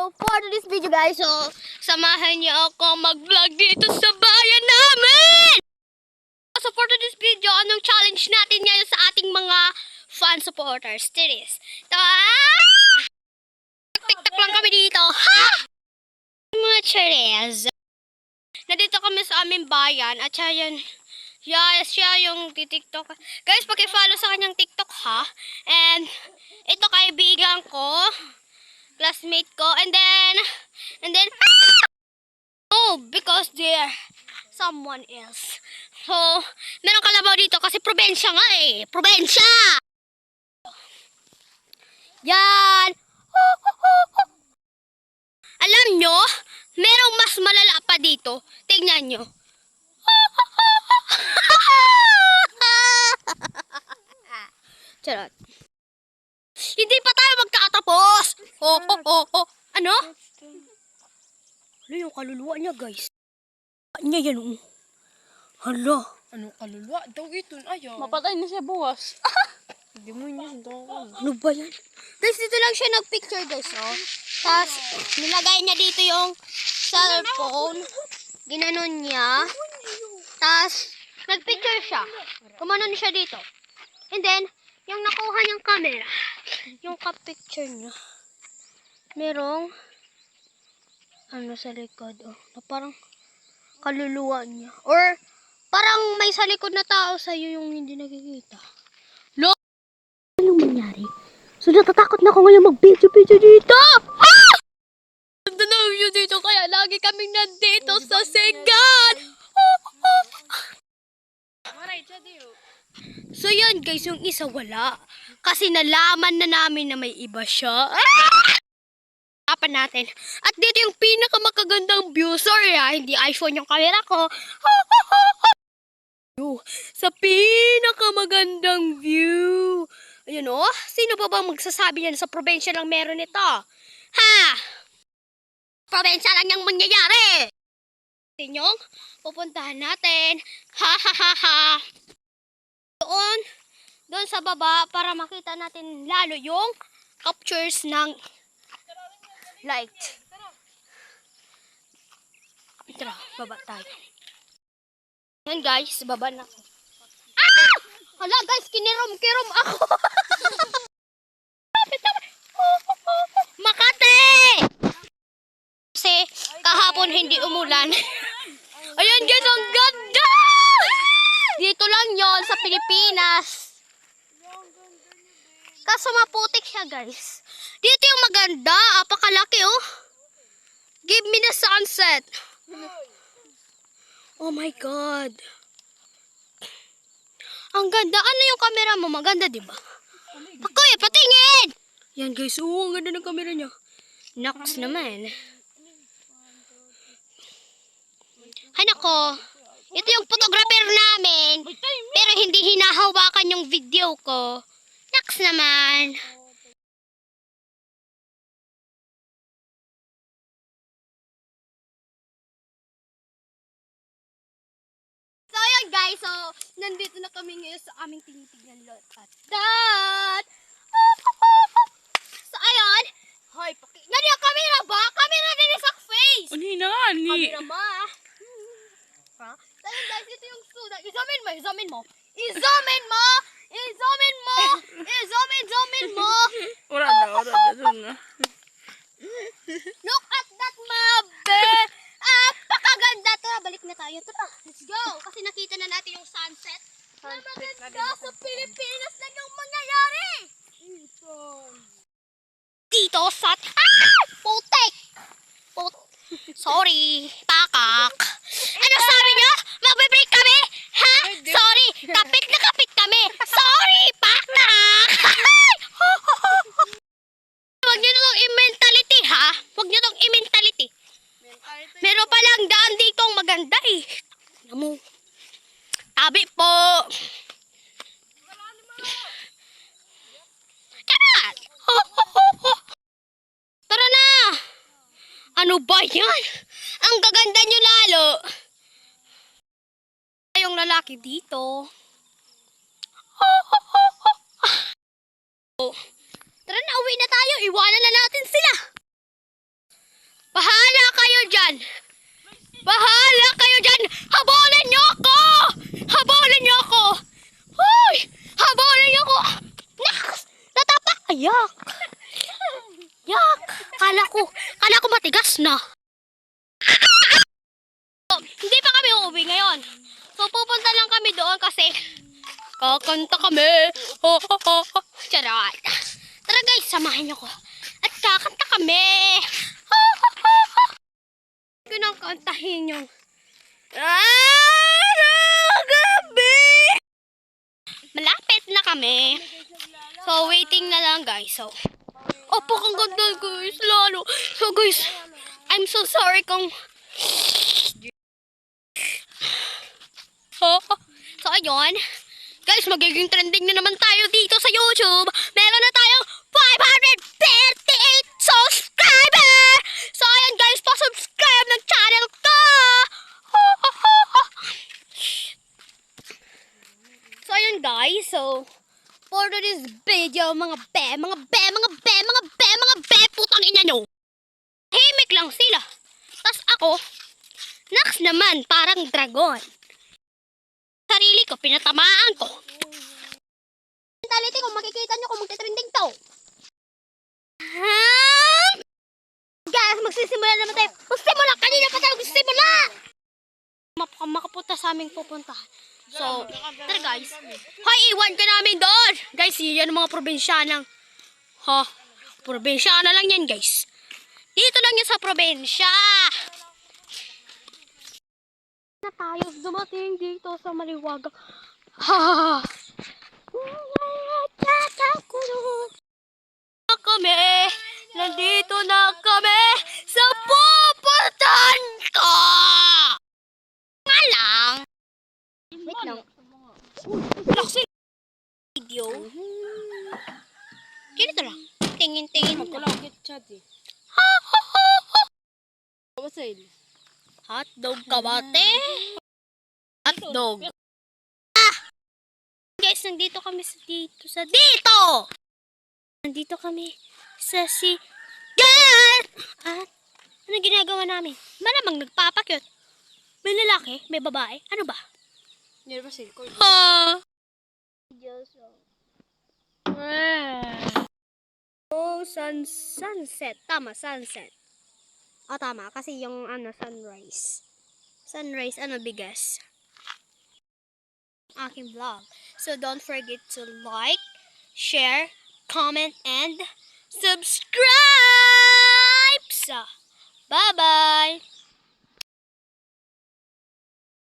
So for this video guys, so samahan niyo ako mag-vlog dito sa bayan namin! So for this video, anong challenge natin ngayon sa ating mga fan supporters? Tiris. TikTok lang kami dito. Ha! Mga Cherez. Nandito kami sa aming bayan at siya yung TikTok. Guys, paki-follow sa kanyang TikTok ha. And ito kaibigan ko, classmate ko, and then oh, because they're someone else. So, meron kalabaw dito kasi probensya nga eh. Probensya! Yan! Alam nyo, merong mas malala pa dito. Tingnan nyo. Charot. Hindi pa tayo magkatapos. Ano? Ano yung kaluluwa niya, guys? Niya yan, oh. Hala. Anong kaluluwa? Daw ito, ayaw. Mapatay na siya bukas. Hindi mo niya daw. Ano ba yan? Guys, dito lang siya nagpicture, guys, oh. Tapos, nilagay niya dito yung cellphone. Ginanon niya. Tapos, nagpicture siya. Kumanon siya dito. And then, yung nakuha niyang camera, yung ka-picture niya, merong, ano sa likod, oh, na parang kaluluwa niya. Or, parang may sa likod na tao sa'yo yung hindi nakikita. Lo! Anong mangyari? So, natatakot na ako ngayon mag-video dito! Ah! Ganda na view dito, kaya lagi kaming nandito sa Segan! So, yan guys, yung isa wala. Kasi nalaman na namin na may iba siya. Tapan natin. At dito yung pinakamakagandang view. Sorry hindi iPhone yung camera ko. Sa pinakamagandang view. Ayun oh. Sino ba bang magsasabi yan sa probinsya lang meron ito? Ha? Probinsya lang yung mangyayari. Tinyong, pupuntahan natin. Ha ha ha ha. Doon sa baba para makita natin lalo yung captures ng light. Tara, baba tayo. Yan guys, baba na ako. Ah! Hala guys, kinirom-kirom ako. Makate! Kasi kahapon hindi umulan. Ayan guys, ang ganda! Dito lang yon sa Pilipinas. Kaso maputik siya guys. Dito yung maganda, apakalaki oh. Give me the sunset. Oh my God. Ang ganda. Ano yung camera mo? Maganda, di ba? Pakoy, patingin! Yan guys, oh, ang ganda ng camera niya. Nox naman. Hay nako. Ito yung photographer namin. Pero hindi hinahawakan yung video ko. Nox naman. So, ayan guys. So, nandito na kami ngayon sa aming tinitignan lot. At so, ayan. Hoy, nani ang camera ba? Camera din sa face. Ano na? Camera ma. Ha? So, ayan guys, ito yung suda. Izomin mo. Wala na. Look at that, mabe! Apakaganda! Tara, balik na tayo. Tara, let's go! Kasi nakita na natin yung sunset. Na maganda sa Pilipinas na yung mangyayari! Dito sa... Putek! Sorry, takak. Ano sabi niyo? Magbe-break kami? Ha? Sorry, kapit na kapit kami. Sorry, pakak! Huwag niyo itong i-mentality ha? Huwag niyo itong i-mentality. Meron palang daan ditong maganda eh. Ano mo? Tabi po. Tara! Tara na! Ano ba yan? Ang gaganda nyo lalo. Yung lalaki dito. Tara na, uwi na tayo. Iwanan na natin sila. Yak! Yak! Kala ko matigas na. Hindi pa kami uuwi ngayon. So, pupunta lang kami doon kasi kakanta kami. Ho, ho, ho, ho. Charot. Tara guys, samahan niyo ko. At kakanta kami. Ho, ho, ho, ho. Ko nang kantahin yung gabi. Malapit na kami. So, waiting na lang guys. So, opo kang ganda guys. Lalo. So guys, I'm so sorry kung so, ayun. Guys, magiging trending na naman tayo dito sa YouTube. Meron na tayong 538 subscriber! So, ayun guys, pa-subscribe ng channel ko! So, ayun guys. So, for this video, mga be, putang ina nyo. Himik lang sila. Tas ako, Nax naman, parang dragon. Sarili ko, pinatamaan ko. Mentality ko, makikita nyo kung magte-trending to. Guys, magsisimula naman tayo. Magsimula, kanina pa tayo magsisimula. Makapunta sa aming pupuntahan. So, tara guys. Hoy, iwan ka namin doon. Guys, yan ang mga probinsyanang. Probinsyana lang yan guys. Dito lang yan sa probinsya. Na tayo dumating dito sa Maliwaga. Kami, nandito na kami sa pupuntahan ko. Nga lang. Wait lang. Laksi video. Ganito lang. Tingin-tingin. Magkulagit chat eh. Kabasail. Hotdog kabate. Hotdog. Guys, nandito kami sa dito. Nandito kami sa sigat. At ano ginagawa namin? Malamang nagpapakyot. May lalaki, may babae. Ano ba? Hindi ba silko? Oh, sunset. Tama, sunset. Tama. Kasi yung sunrise. Sunrise, bigas. Aking vlog. So, don't forget to like, share, comment, and subscribe!